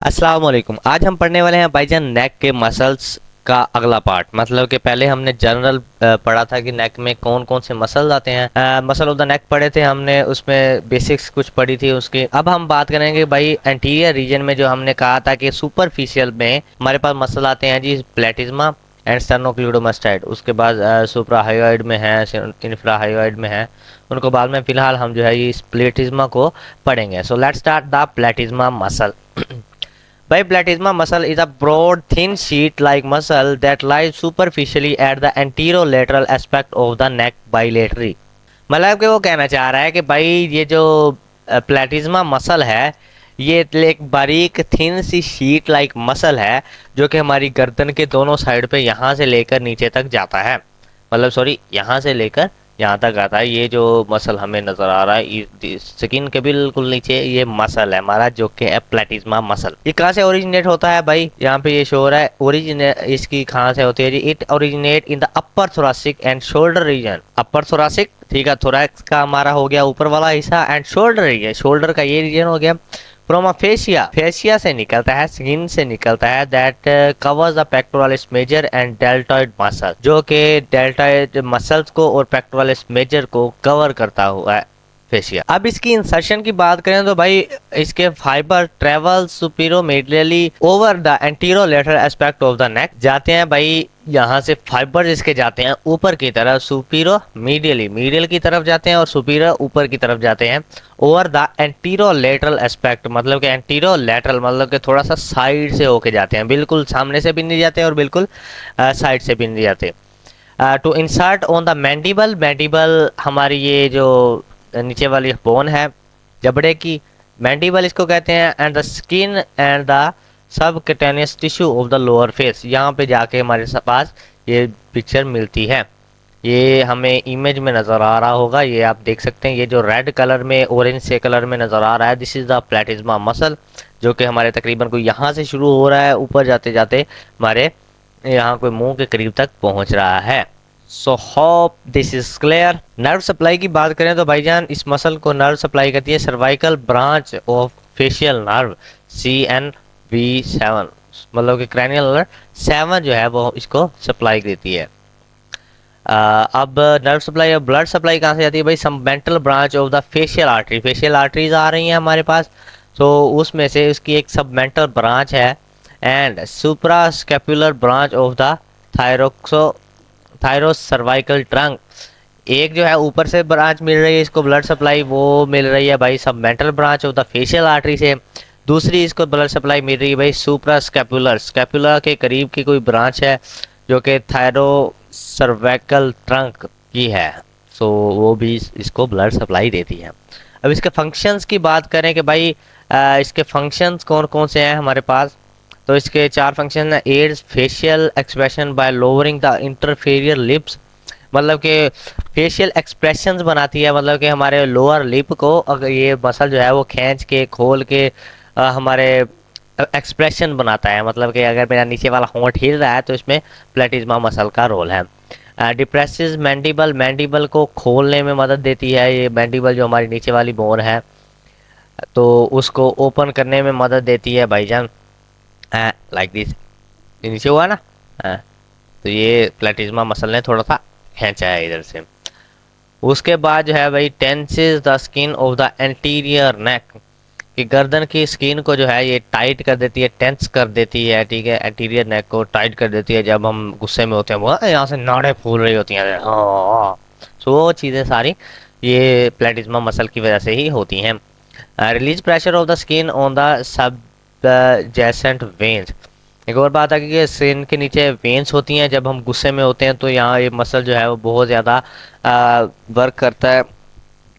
अस्सलाम वालेकुम। आज हम पढ़ने वाले हैं भाईजान नेक के मसल्स का अगला पार्ट। मतलब कि पहले हमने जनरल पढ़ा था कि नेक में कौन कौन से मसल्स आते हैं। मसल ऑफ द नेक पढ़े थे हमने, उसमें बेसिक्स कुछ पढ़ी थी उसकी। अब हम बात करेंगे भाई एंटीरियर रीजन में, जो हमने कहा था कि सुपरफिशियल में हमारे पास मसल आते हैं जी प्लेटिज्मा एंड स्टर्नोक्लीडोमास्टाइड। उसके बाद सुप्राहायोइड में है, इंफ्राहायोइड में है। उनको बाद में फिलहाल हम जो है ये इस प्लेटिज्मा को पढ़ेंगे। So let's start the प्लेटिज्मा muscle. Biplatisma muscle is a broad, thin sheet-like muscle that lies superficially at the anterolateral aspect of the neck bilaterally। मतलब कि वो कहना चाह रहा है कि भाई ये जो प्लेटिज्मा मसल है, ये एक बारीक थिन सी शीट लाइक मसल है जो कि हमारी गर्दन के दोनों साइड पे यहाँ से लेकर नीचे तक जाता है। मतलब सॉरी, यहाँ से लेकर यहाँ तक आता है। ये जो मसल हमें नजर आ रहा है स्किन के बिल्कुल नीचे, ये मसल है हमारा जो कि है प्लेटिज्मा मसल। ये कहाँ से ओरिजिनेट होता है भाई? यहाँ पे ये शो हो रहा है ओरिजिनेट इसकी कहाँ से होती है जी। It originate in the upper thoracic and shoulder region. Upper thoracic, ठीक है, थोरैक्स का हमारा हो गया ऊपर वाला हिस्सा, एंड शोल्डर रीजन, शोल्डर का ये रीजन हो गया। फ्रॉम फेशिया, फेशिया से निकलता है, स्किन से निकलता है, that covers the pectoralis major and deltoid muscle, जो कि डेल्टॉइड मसल्स को और पेक्टोरालिस मेजर को कवर करता हुआ है फेशिया। अब इसकी इंसर्शन की बात करें तो भाई इसके fibre travel superomedially over the anterolateral aspect of the neck, जाते हैं भाई यहाँ से फाइबर इसके जाते हैं ऊपर की तरफ, सुपीरोमेडियली मीडियल की तरफ जाते हैं और सुपीरियर ऊपर की तरफ जाते हैं। ओवर द एंटीरोलेटरल एस्पेक्ट मतलब कि एंटीरोलेटरल मतलब कि थोड़ा सा साइड से होके जाते हैं, बिल्कुल सामने से भी नहीं जाते और बिल्कुल साइड से भी नहीं जाते। To insert on the mandible, mandible हमारी ये जो नीचे वाली बोन है जबड़े की, मैंडिबल इसको कहते हैं, and the skin and the subcutaneous tissue of the lower face. यहाँ पे जाके हमारे पास ये पिक्चर मिलती है। ये हमें इमेज में नज़र आ रहा होगा, ये आप देख सकते हैं, ये जो रेड कलर में ऑरेंज से कलर में नज़र आ रहा है, दिस इज़ द प्लेटिज्मा मसल, जो कि हमारे तकरीबन कोई यहाँ से शुरू हो रहा है, ऊपर जाते जाते हमारे यहाँ कोई मुंह के करीब तक पहुँच रहा है। So hope this is clear. Nerve supply की बात करें तो भाईजान इस मसल को नर्व सप्लाई करती है cervical branch of facial nerve CNV7, मतलब कि क्रैनियल नर्व 7 जो है वो इसको सप्लाई देती है। अब नर्व सप्लाई और ब्लड सप्लाई कहाँ से जाती है भाई? Submental branch of the facial artery, facial arteries आ रही हैं हमारे पास, तो उसमें से उसकी एक सबमेंटल ब्रांच है, and suprascapular branch of the thyrocervical trunk, एक जो है ऊपर से ब्रांच मिल रही है इसको ब्लड सप्लाई, वो मिल रही है भाई submental branch of the facial artery से। दूसरी इसको ब्लड सप्लाई मिल रही है भाई सुप्रास्कैपुलर, स्कैपुला के करीब की कोई ब्रांच है जो कि थायरो सर्वाइकल ट्रंक की है, सो वो भी इसको ब्लड सप्लाई देती है। अब इसके फंक्शंस की बात करें कि भाई इसके फंक्शंस कौन कौन से हैं हमारे पास, तो इसके 4 फंक्शन है। Aids facial expression by lowering the inferior lips, मतलब कि फेशियल एक्सप्रेशंस बनाती है, मतलब कि हमारे लोअर लिप को अगर ये मसल जो है वो खींच के खोल के हमारे एक्सप्रेशन बनाता है, मतलब कि अगर मेरा नीचे वाला होंठ हिल रहा है तो इसमें प्लेटिज्मा मसल का रोल है। डिप्रेसिस मैंडिबल, मैंडिबल को खोलने में मदद देती है ये मैंडिबल, जो हमारी नीचे वाली बोन है तो उसको ओपन करने में मदद देती है भाईजान, लाइक दिस, नीचे हुआ ना, तो ये प्लेटिज्मा मसल ने थोड़ा सा खींचा है इधर से। उसके बाद जो है भाई tenses the skin of the anterior neck, कि गर्दन की स्किन को जो है ये टाइट कर देती है, टेंस कर देती है, ठीक है, एंटीरियर नेक को टाइट कर देती है जब हम गुस्से में होते हैं, वो यहाँ से नाड़ें फूल रही होती हैं, सो वो चीज़ें सारी ये प्लेटिज्मा मसल की वजह से ही होती हैं। Release pressure of the skin on the subjacent veins, एक और बात है कि स्किन के नीचे वेन्स होती हैं, जब हम गुस्से में होते हैं तो यहाँ ये मसल जो है वो बहुत ज़्यादा वर्क करता है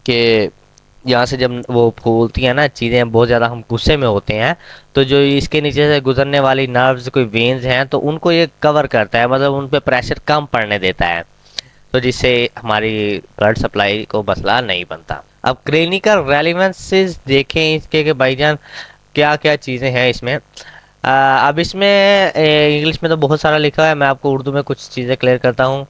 कि यहाँ से जब वो फूलती हैं ना चीज़ें, बहुत ज़्यादा हम गुस्से में होते हैं तो जो इसके नीचे से गुजरने वाली नर्व्स कोई वेन्स हैं तो उनको ये कवर करता है, मतलब उन पर प्रेशर कम पड़ने देता है, तो जिससे हमारी ब्लड सप्लाई को मसला नहीं बनता। अब क्लिनिकल रेलिवेंसेस देखें इसके कि भाईजान क्या क्या चीज़ें हैं इसमें। अब इसमें इंग्लिश में तो बहुत सारा लिखा है, मैं आपको उर्दू में कुछ चीज़ें क्लियर करता हूँ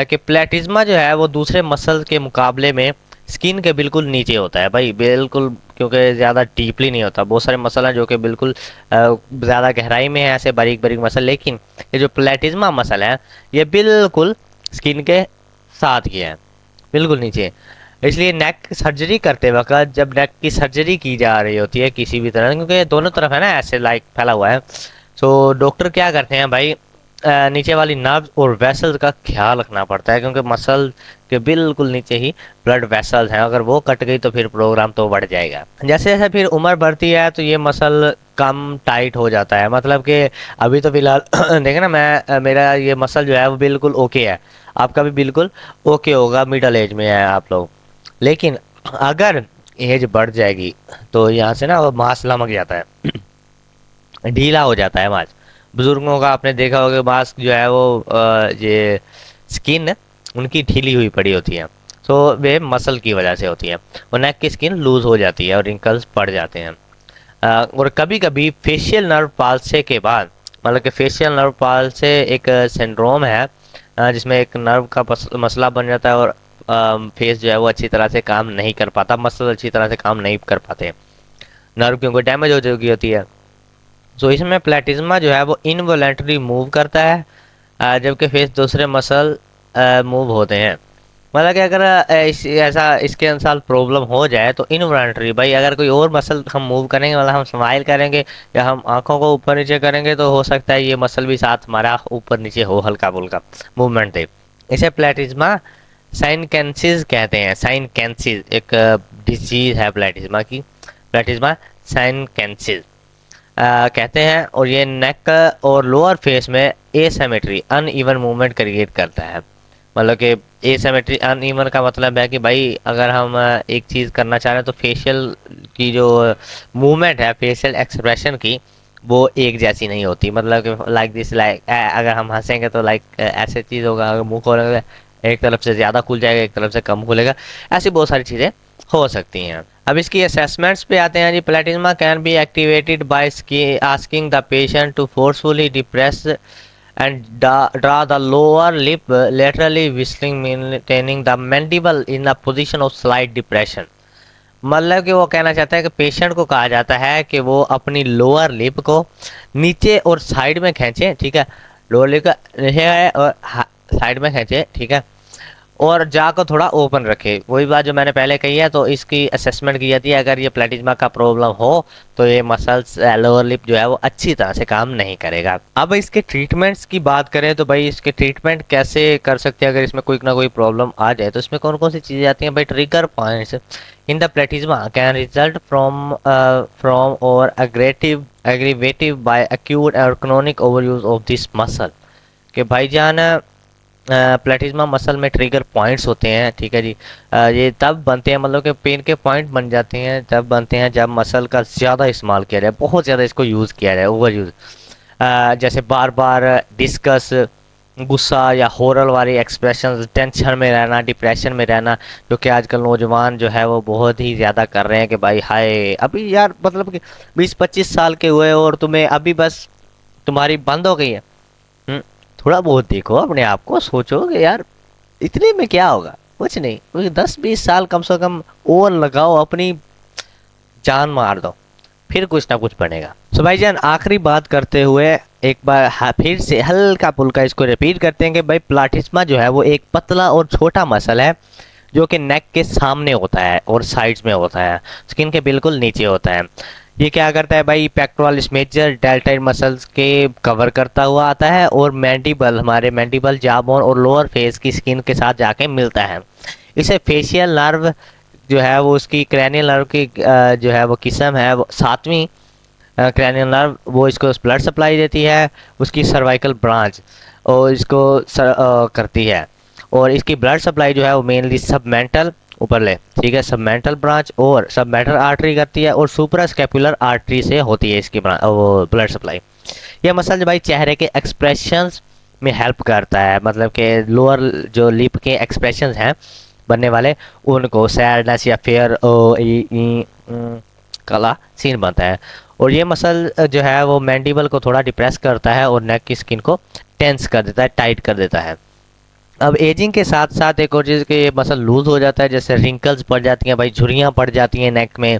कि प्लेटिज्मा जो है वो दूसरे मसल के मुकाबले में स्किन के बिल्कुल नीचे होता है भाई, बिल्कुल, क्योंकि ज़्यादा डीपली नहीं होता। बहुत सारे मसल हैं जो कि बिल्कुल ज़्यादा गहराई में है, ऐसे बारीक बारीक मसल, लेकिन ये जो प्लेटिज्मा मसल है ये बिल्कुल स्किन के साथ ही है, बिल्कुल नीचे। इसलिए नेक सर्जरी करते वक्त, जब नेक की सर्जरी की जा रही होती है किसी भी तरह, क्योंकि ये दोनों तरफ है ना ऐसे लाइक फैला हुआ है, तो डॉक्टर क्या करते हैं भाई, नीचे वाली नर्व और वेसल्स का ख्याल रखना पड़ता है, क्योंकि मसल के बिल्कुल नीचे ही ब्लड वेसल्स हैं, अगर वो कट गई तो फिर प्रोग्राम तो बढ़ जाएगा। जैसे जैसे फिर उम्र बढ़ती है तो ये मसल कम टाइट हो जाता है, मतलब कि अभी तो फिलहाल देखें ना, मेरा ये मसल जो है वो बिल्कुल ओके है, आपका भी बिल्कुल ओके होगा, मिडल एज में है आप लोग। लेकिन अगर एज बढ़ जाएगी तो यहाँ से ना वो मांस लमक जाता है, ढीला हो जाता है मांस। बुजुर्गों का आपने देखा होगा मांस जो है वो ये स्किन उनकी ढीली हुई पड़ी होती है, तो वे मसल की वजह से होती है। और नेक की स्किन लूज हो जाती है और रिंकल्स पड़ जाते हैं। और कभी कभी फेशियल नर्व पाल्से के बाद, मतलब कि फेशियल नर्व पाल्से एक सिंड्रोम है जिसमें एक नर्व का मसला बन जाता है और फेस जो है वो अच्छी तरह से काम नहीं कर पाता, मसल अच्छी तरह से काम नहीं कर पाते, नर्व क्योंकि डैमेज हो चुकी होती है। तो इसमें प्लेटिज्मा जो है वो इनवॉलेंटरी मूव करता है, जबकि फेस दूसरे मसल मूव होते हैं। मतलब कि अगर ऐसा इसके अनुसार प्रॉब्लम हो जाए तो इनवॉलेंटरी भाई, अगर कोई और मसल हम मूव करेंगे, मतलब हम स्माइल करेंगे या हम आंखों को ऊपर नीचे करेंगे, तो हो सकता है ये मसल भी साथ हमारा ऊपर नीचे हो, हल्का फुल्का मूवमेंट दे। इसे प्लेटिज्मा साइनकेंसिस कहते हैं। साइनकेंसिस एक डिजीज है प्लेटिज्मा की, प्लेटिज्मा साइनकेंसिस कहते हैं। और ये नेक और लोअर फेस में एसिमेट्री, अनइवन मूवमेंट क्रिएट करता है। मतलब कि एसिमेट्री अनइवन का मतलब है कि भाई अगर हम एक चीज़ करना चाह रहे हैं तो फेशियल की जो मूवमेंट है, फेशियल एक्सप्रेशन की, वो एक जैसी नहीं होती। मतलब कि लाइक दिस, लाइक अगर हम हंसेंगे तो लाइक ऐसे चीज़ होगा, अगर मुंह खोलेंगे एक तरफ से ज़्यादा खुल जाएगा, एक तरफ से कम खुलेगा, ऐसी बहुत सारी चीज़ें हो सकती हैं। अब इसकी असेसमेंट्स पे आते हैं जी। Platysma can be activated by asking the patient to forcefully depress and draw the lower lip laterally, whistling, maintaining the mandible in a position of slight depression। मतलब कि वो कहना चाहता है कि पेशेंट को कहा जाता है कि वो अपनी लोअर लिप को नीचे और साइड में खींचे, ठीक है, लोअर लिप का नीचे और साइड में खींचे, ठीक है, और जा को थोड़ा ओपन रखे। वही बात जो मैंने पहले कही है, तो इसकी असेसमेंट की जाती है। अगर ये प्लेटिज्मा का प्रॉब्लम हो तो ये मसल्स लोअर लिप जो है वो अच्छी तरह से काम नहीं करेगा। अब इसके ट्रीटमेंट्स की बात करें तो भाई इसके ट्रीटमेंट कैसे कर सकते हैं अगर इसमें कोई ना कोई प्रॉब्लम आ जाए, तो इसमें कौन कौन सी चीज़ें आती हैं भाई। Trigger points in the प्लेटिज्मा can result from और aggravative by acute or chronic overuse of this muscle। कि भाईजान प्लेटिज्मा मसल में ट्रिगर पॉइंट्स होते हैं, ठीक है जी। ये तब बनते हैं, मतलब कि पेन के पॉइंट बन जाते हैं तब बनते हैं जब मसल का ज़्यादा इस्तेमाल किया जाए, बहुत ज़्यादा इसको यूज़ किया जाए, ओवर यूज़। जैसे बार बार डिस्कस, गुस्सा या हॉरर वाली एक्सप्रेशन, टेंशन में रहना, डिप्रेशन में रहना, जो कि आजकल नौजवान जो है वो बहुत ही ज़्यादा कर रहे हैं कि भाई हाय अभी यार, मतलब कि 20-25 साल के हुए और तुम्हें अभी बस तुम्हारी बंद हो गई है। थोड़ा बहुत देखो अपने आप को, सोचो कि यार इतने में क्या होगा, कुछ नहीं, क्योंकि 10-20 साल कम से कम और लगाओ, अपनी जान मार दो, फिर कुछ ना कुछ बनेगा। सो भाईजान आखिरी बात करते हुए एक बार फिर से हल्का फुल्का इसको रिपीट करते हैं कि भाई प्लेटिज्मा जो है वो एक पतला और छोटा मसल है जो कि नेक के सामने होता है और साइड्स में होता है, स्किन के बिल्कुल नीचे होता है। ये क्या करता है भाई, पेक्टोरलिस मेजर डेल्टाइड मसल्स के कवर करता हुआ आता है और मैंडिबल, हमारे मैंडिबल, जाबोन और लोअर फेस की स्किन के साथ जाके मिलता है। इसे फेशियल नर्व जो है वो उसकी क्रैनियल नर्व की जो है वो किस्म है, वो 7वीं क्रैनियल नर्व, वो इसको ब्लड सप्लाई देती है, उसकी सर्वाइकल ब्रांच और इसको करती है। और इसकी ब्लड सप्लाई जो है वो मेनली सबमेंटल, ऊपर ले, ठीक है, सबमेंटल ब्रांच और सबमेंटल आर्टरी करती है और सुपरास्कैपुलर आर्टरी से होती है इसकी वो ब्लड सप्लाई। यह मसल भाई चेहरे के एक्सप्रेशंस में हेल्प करता है, मतलब कि लोअर जो लिप के एक्सप्रेशंस हैं बनने वाले, उनको सैडनेस या फेयर काला सीन बनता है। और ये मसल जो है वो मैंडिबल को थोड़ा डिप्रेस करता है और नेक की स्किन को टेंस कर देता है, टाइट कर देता है। अब एजिंग के साथ साथ एक और चीज़ कि ये मसल लूज़ हो जाता है, जैसे रिंकल्स पड़ जाती हैं भाई, झुर्रियाँ पड़ जाती हैं नेक में।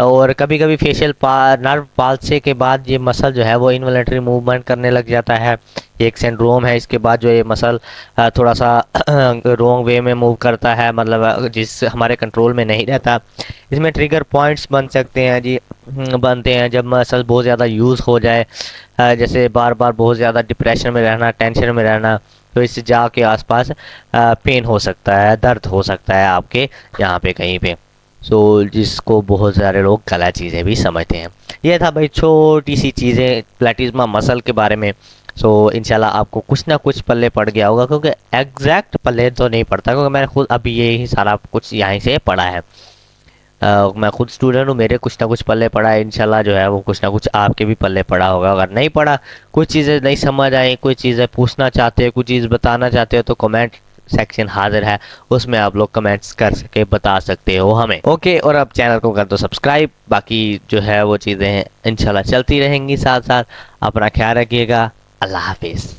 और कभी कभी फेशियल नर्व पाल्से के बाद ये मसल जो है वो इनवॉलेंटरी मूवमेंट करने लग जाता है। ये एक सिंड्रोम है, इसके बाद जो ये मसल थोड़ा सा रॉन्ग वे में मूव करता है, मतलब जिस हमारे कंट्रोल में नहीं रहता। इसमें ट्रिगर पॉइंट्स बन सकते हैं जी, बनते हैं जब मसल बहुत ज़्यादा यूज़ हो जाए। जैसे बार बार बहुत ज़्यादा डिप्रेशन में रहना, टेंशन में रहना, तो इससे जाँ के आसपास पेन हो सकता है, दर्द हो सकता है आपके यहाँ पे कहीं पे। सो जिसको बहुत सारे लोग गलत चीज़ें भी समझते हैं। ये था भाई छोटी सी चीज़ें प्लेटिज्मा मसल के बारे में। सो इंशाल्लाह आपको कुछ ना कुछ पल्ले पड़ गया होगा, क्योंकि एग्जैक्ट पल्ले तो नहीं पड़ता, क्योंकि मैंने खुद अभी ये ही सारा कुछ यहीं से पढ़ा है। मैं खुद स्टूडेंट हूँ, मेरे कुछ ना कुछ पल्ले पड़ा है। इंशाल्लाह जो है वो कुछ ना कुछ आपके भी पल्ले पड़ा होगा। अगर नहीं पड़ा, कुछ चीज़ें नहीं समझ आई, कुछ चीज़ें पूछना चाहते हो, कुछ चीज़ बताना चाहते हो, तो कमेंट सेक्शन हाजिर है, उसमें आप लोग कमेंट्स कर सके बता सकते हो हमें। ओके, और अब चैनल को कर दो सब्सक्राइब। बाकी जो है वो चीज़ें इंशाल्लाह चलती रहेंगी साथ साथ। अपना ख्याल रखिएगा। अल्लाह हाफिज़।